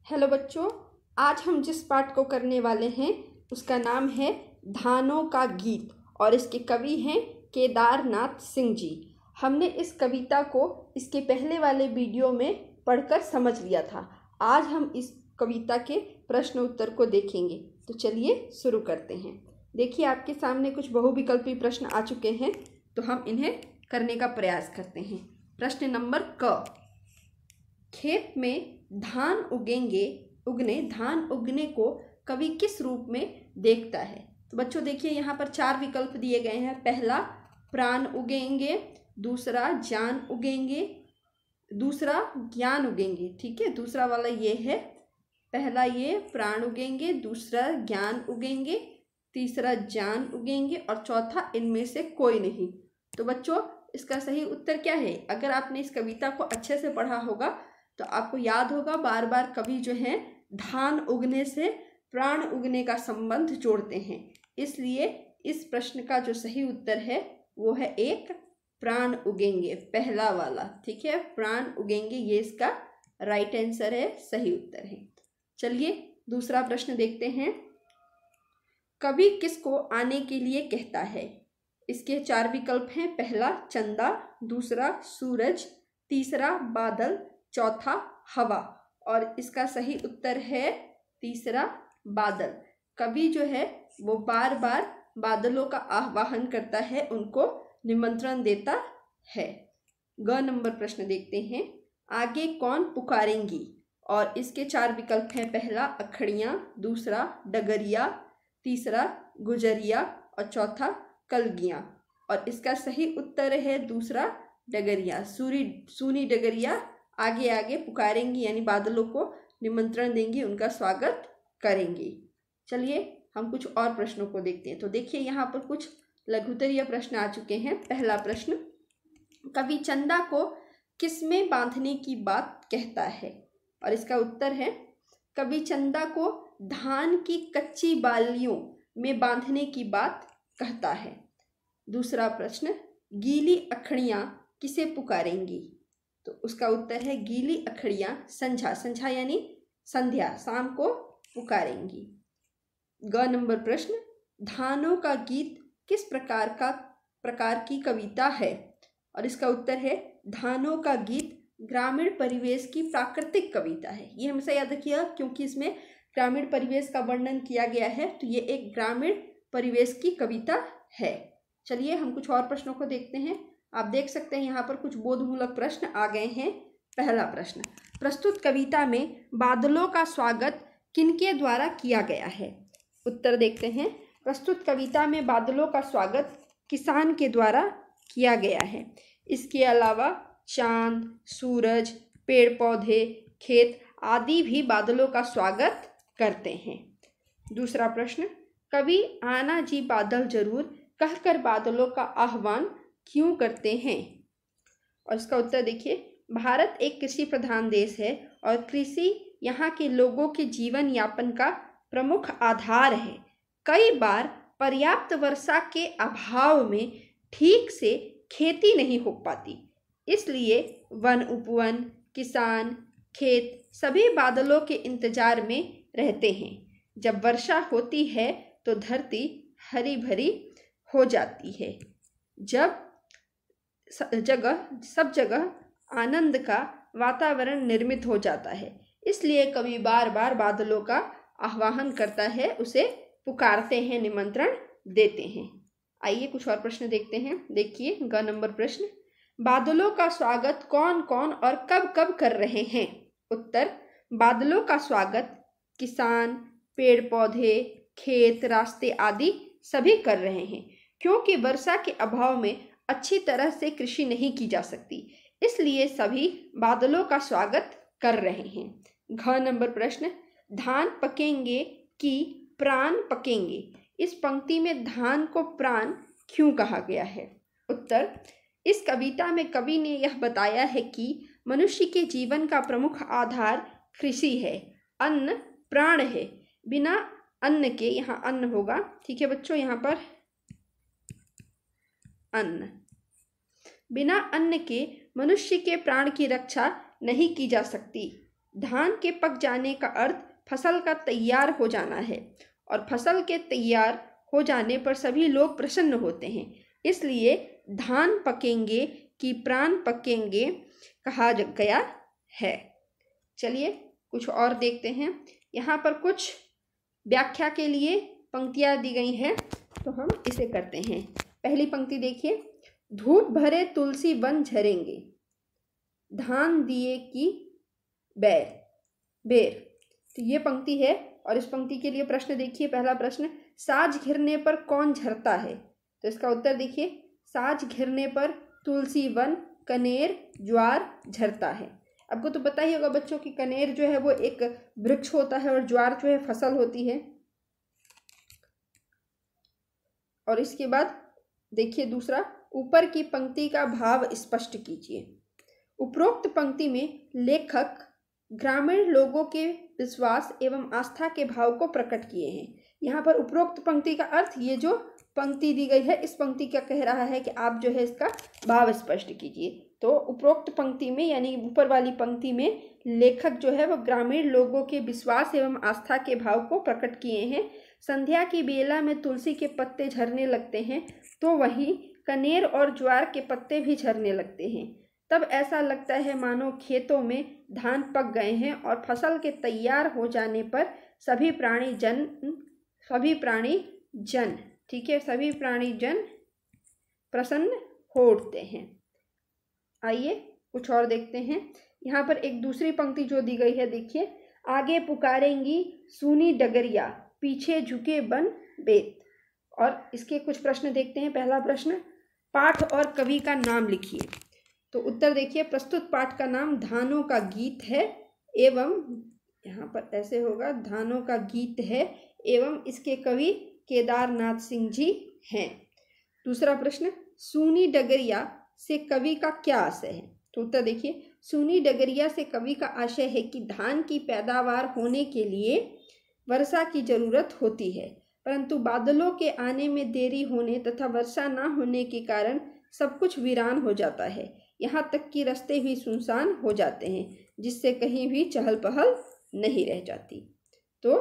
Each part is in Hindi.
हेलो बच्चों, आज हम जिस पाठ को करने वाले हैं उसका नाम है धानों का गीत और इसके कवि हैं केदारनाथ सिंह जी। हमने इस कविता को इसके पहले वाले वीडियो में पढ़कर समझ लिया था। आज हम इस कविता के प्रश्न उत्तर को देखेंगे, तो चलिए शुरू करते हैं। देखिए, आपके सामने कुछ बहुविकल्पी प्रश्न आ चुके हैं, तो हम इन्हें करने का प्रयास करते हैं। प्रश्न नंबर क, खेत में धान उगने को कवि किस रूप में देखता है? तो बच्चों देखिए, यहाँ पर 4 विकल्प दिए गए हैं। पहला प्राण उगेंगे, दूसरा जान उगेंगे, दूसरा ज्ञान उगेंगे। ठीक है, दूसरा वाला ये है, पहला ये प्राण उगेंगे, दूसरा ज्ञान उगेंगे, तीसरा जान उगेंगे और चौथा इनमें से कोई नहीं। तो बच्चों, इसका सही उत्तर क्या है? अगर आपने इस कविता को अच्छे से पढ़ा होगा तो आपको याद होगा, बार बार कवि जो है धान उगने से प्राण उगने का संबंध जोड़ते हैं। इसलिए इस प्रश्न का जो सही उत्तर है वो है एक, प्राण उगेंगे, पहला वाला। ठीक है, प्राण उगेंगे, ये इसका राइट आंसर है, सही उत्तर है। चलिए दूसरा प्रश्न देखते हैं। कवि किसको आने के लिए कहता है? इसके 4 विकल्प हैं। पहला चंदा, दूसरा सूरज, तीसरा बादल, चौथा हवा और इसका सही उत्तर है तीसरा बादल। कवि जो है वो बार बार बादलों का आह्वान करता है, उनको निमंत्रण देता है। ग नंबर प्रश्न देखते हैं। आगे कौन पुकारेंगी? और इसके 4 विकल्प हैं। पहला अखड़ियाँ, दूसरा डगरिया, तीसरा गुजरिया और चौथा कलगियाँ और इसका सही उत्तर है दूसरा डगरिया। सूनी डगरिया आगे आगे पुकारेंगी, यानी बादलों को निमंत्रण देंगी, उनका स्वागत करेंगी। चलिए हम कुछ और प्रश्नों को देखते हैं। तो देखिए, यहाँ पर कुछ लघुत्तरीय प्रश्न आ चुके हैं। पहला प्रश्न, कवि चंदा को किसमें बांधने की बात कहता है? और इसका उत्तर है कवि चंदा को धान की कच्ची बालियों में बांधने की बात कहता है। दूसरा प्रश्न, गीली अखड़ियाँ किसे पुकारेंगी? तो उसका उत्तर है गीली अखड़ियाँ संझा यानी संध्या, शाम को पुकारेंगी। ग नंबर प्रश्न, धानों का गीत किस प्रकार की कविता है? और इसका उत्तर है धानों का गीत ग्रामीण परिवेश की प्राकृतिक कविता है। ये हमेशा याद रखिएगा, क्योंकि इसमें ग्रामीण परिवेश का वर्णन किया गया है, तो ये एक ग्रामीण परिवेश की कविता है। चलिए हम कुछ और प्रश्नों को देखते हैं। आप देख सकते हैं यहाँ पर कुछ बोधमूलक प्रश्न आ गए हैं। पहला प्रश्न, प्रस्तुत कविता में बादलों का स्वागत किनके द्वारा किया गया है? उत्तर देखते हैं। प्रस्तुत कविता में बादलों का स्वागत किसान के द्वारा किया गया है। इसके अलावा चांद, सूरज, पेड़ पौधे, खेत आदि भी बादलों का स्वागत करते हैं। दूसरा प्रश्न, कवि आना जी बादल जरूर कहकर बादलों का आह्वान क्यों करते हैं? और इसका उत्तर देखिए, भारत एक कृषि प्रधान देश है और कृषि यहाँ के लोगों के जीवन यापन का प्रमुख आधार है। कई बार पर्याप्त वर्षा के अभाव में ठीक से खेती नहीं हो पाती, इसलिए वन उपवन, किसान, खेत सभी बादलों के इंतजार में रहते हैं। जब वर्षा होती है तो धरती हरी भरी हो जाती है। सब जगह आनंद का वातावरण निर्मित हो जाता है। इसलिए कवि बार बार बादलों का आह्वान करता है, उसे पुकारते हैं, निमंत्रण देते हैं। आइए कुछ और प्रश्न देखते हैं। देखिए ग नंबर प्रश्न, बादलों का स्वागत कौन कौन और कब कब कर रहे हैं? उत्तर, बादलों का स्वागत किसान, पेड़ पौधे, खेत, रास्ते आदि सभी कर रहे हैं, क्योंकि वर्षा के अभाव में अच्छी तरह से कृषि नहीं की जा सकती, इसलिए सभी बादलों का स्वागत कर रहे हैं। घ नंबर प्रश्न, धान पकेंगे कि प्राण पकेंगे? इस पंक्ति में धान को प्राण क्यों कहा गया है? उत्तर, इस कविता में कवि ने यह बताया है कि मनुष्य के जीवन का प्रमुख आधार कृषि है, अन्न प्राण है। बिना अन्न के, यहाँ अन्न होगा, ठीक है बच्चों, यहाँ पर अन्न, बिना अन्न के मनुष्य के प्राण की रक्षा नहीं की जा सकती। धान के पक जाने का अर्थ फसल का तैयार हो जाना है और फसल के तैयार हो जाने पर सभी लोग प्रसन्न होते हैं, इसलिए धान पकेंगे कि प्राण पकेंगे कहा गया है। चलिए कुछ और देखते हैं। यहाँ पर कुछ व्याख्या के लिए पंक्तियाँ दी गई हैं, तो हम इसे करते हैं। पहली पंक्ति देखिए, धूप भरे तुलसी वन झरेंगे, धान दिए की बेर बेर। तो ये पंक्ति है और इस पंक्ति के लिए प्रश्न देखिए। पहला प्रश्न, साज घिरने पर कौन झरता है? तो इसका उत्तर देखिए, साज घिरने पर तुलसी वन, कनेर, ज्वार झरता है। आपको तो पता ही होगा बच्चों की कनेर जो है वो एक वृक्ष होता है और ज्वार जो है फसल होती है। और इसके बाद देखिए दूसरा, ऊपर की पंक्ति का भाव स्पष्ट कीजिए। उपरोक्त पंक्ति में लेखक ग्रामीण लोगों के विश्वास एवं आस्था के भाव को प्रकट किए हैं। यहाँ पर उपरोक्त पंक्ति का अर्थ, ये जो पंक्ति दी गई है इस पंक्ति का कह रहा है कि आप जो है इसका भाव स्पष्ट कीजिए। तो उपरोक्त पंक्ति में यानी ऊपर वाली पंक्ति में लेखक जो है वो ग्रामीण लोगों के विश्वास एवं आस्था के भाव को प्रकट किए हैं। संध्या की बेला में तुलसी के पत्ते झरने लगते हैं, तो वहीं कनेर और ज्वार के पत्ते भी झरने लगते हैं। तब ऐसा लगता है मानो खेतों में धान पक गए हैं और फसल के तैयार हो जाने पर सभी प्राणी जन ठीक है, सभी प्राणी जन प्रसन्न हो उठते हैं। आइए कुछ और देखते हैं। यहाँ पर एक दूसरी पंक्ति जो दी गई है देखिए, आगे पुकारेंगी सूनी डगरिया, पीछे झुके बन बेत। और इसके कुछ प्रश्न देखते हैं। पहला प्रश्न, पाठ और कवि का नाम लिखिए। तो उत्तर देखिए, प्रस्तुत पाठ का नाम धानों का गीत है एवं यहाँ पर ऐसे होगा, धानों का गीत है एवं इसके कवि केदारनाथ सिंह जी हैं। दूसरा प्रश्न, सूनी डगरिया से कवि का क्या आशय है? तो उत्तर देखिए, सूनी डगरिया से कवि का आशय है कि धान की पैदावार होने के लिए वर्षा की जरूरत होती है, परंतु बादलों के आने में देरी होने तथा वर्षा न होने के कारण सब कुछ वीरान हो जाता है। यहाँ तक कि रास्ते भी सुनसान हो जाते हैं, जिससे कहीं भी चहल पहल नहीं रह जाती। तो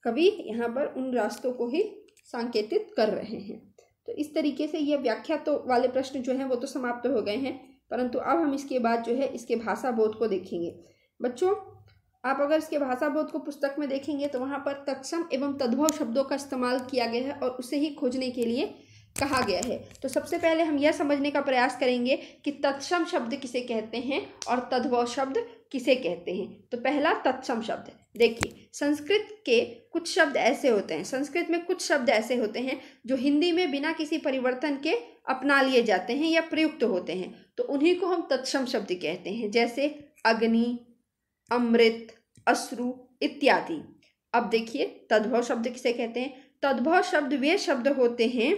कवि यहाँ पर उन रास्तों को ही सांकेतित कर रहे हैं। तो इस तरीके से ये व्याख्या तो वाले प्रश्न जो हैं वो तो समाप्त हो गए हैं, परंतु अब हम इसके बाद जो है इसके भाषा बोध को देखेंगे। बच्चों, आप अगर इसके भाषा बोध को पुस्तक में देखेंगे तो वहाँ पर तत्सम एवं तद्भव शब्दों का इस्तेमाल किया गया है और उसे ही खोजने के लिए कहा गया है। तो सबसे पहले हम यह समझने का प्रयास करेंगे कि तत्सम शब्द किसे कहते हैं और तद्भव शब्द किसे कहते हैं। तो पहला तत्सम शब्द देखिए, संस्कृत में कुछ शब्द ऐसे होते हैं जो हिंदी में बिना किसी परिवर्तन के अपना लिए जाते हैं या प्रयुक्त होते हैं, तो उन्हीं को हम तत्सम शब्द कहते हैं, जैसे अग्नि, अमृत, अश्रु इत्यादि। अब देखिए तद्भव शब्द किसे कहते हैं। तद्भव शब्द वे शब्द होते हैं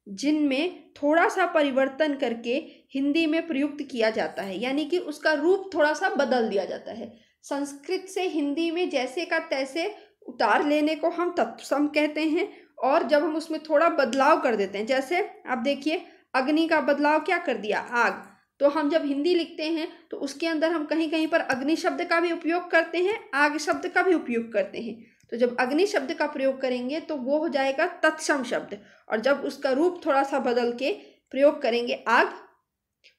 जिनमें थोड़ा सा परिवर्तन करके हिंदी में प्रयुक्त किया जाता है, यानी कि उसका रूप थोड़ा सा बदल दिया जाता है। संस्कृत से हिंदी में जैसे का तैसे उतार लेने को हम तत्सम कहते हैं, और जब हम उसमें थोड़ा बदलाव कर देते हैं, जैसे आप देखिए अग्नि का बदलाव क्या कर दिया, आग। तो हम जब हिंदी लिखते हैं तो उसके अंदर हम कहीं कहीं पर अग्नि शब्द का भी उपयोग करते हैं, आग शब्द का भी उपयोग करते हैं। तो जब अग्नि शब्द का प्रयोग करेंगे तो वो हो जाएगा तत्सम शब्द, और जब उसका रूप थोड़ा सा बदल के प्रयोग करेंगे, आग,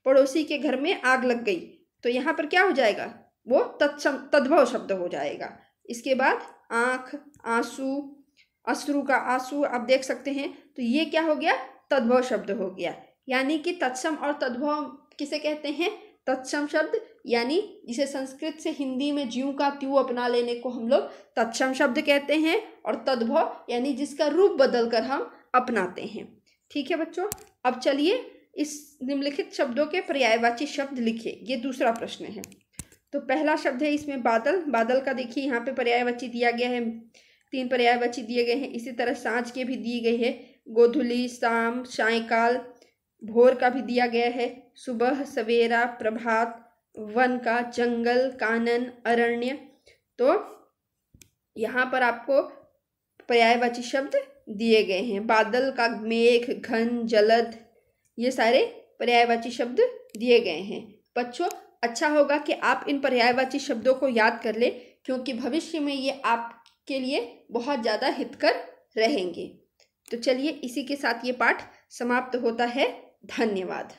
पड़ोसी के घर में आग लग गई, तो यहाँ पर क्या हो जाएगा, वो तद्भव शब्द हो जाएगा। इसके बाद आँख, आंसू, अश्रु का आंसू आप देख सकते हैं, तो ये क्या हो गया, तद्भव शब्द हो गया। यानी कि तत्सम और तद्भव किसे कहते हैं, तत्सम शब्द, यानी जिसे संस्कृत से हिंदी में ज्यों का त्यों अपना लेने को हम लोग तत्सम शब्द कहते हैं, और तद्भव यानी जिसका रूप बदलकर हम अपनाते हैं। ठीक है बच्चों, अब चलिए इस निम्नलिखित शब्दों के पर्यायवाची शब्द लिखिए। ये दूसरा प्रश्न है। तो पहला शब्द है इसमें बादल। बादल का देखिए यहाँ पे पर्यायवाची दिया गया है, 3 पर्यायवाची दिए गए हैं। इसी तरह सांझ के भी दिए गए हैं, गोधुली, शाम, सायकाल, भोर का भी दिया गया है, सुबह, सवेरा, प्रभात, वन का, जंगल, कानन, अरण्य। तो यहाँ पर आपको पर्यायवाची शब्द दिए गए हैं। बादल का मेघ, घन, जलद, ये सारे पर्यायवाची शब्द दिए गए हैं। बच्चों अच्छा होगा कि आप इन पर्यायवाची शब्दों को याद कर ले, क्योंकि भविष्य में ये आपके लिए बहुत ज़्यादा हितकर रहेंगे। तो चलिए इसी के साथ ये पाठ समाप्त होता है। धन्यवाद।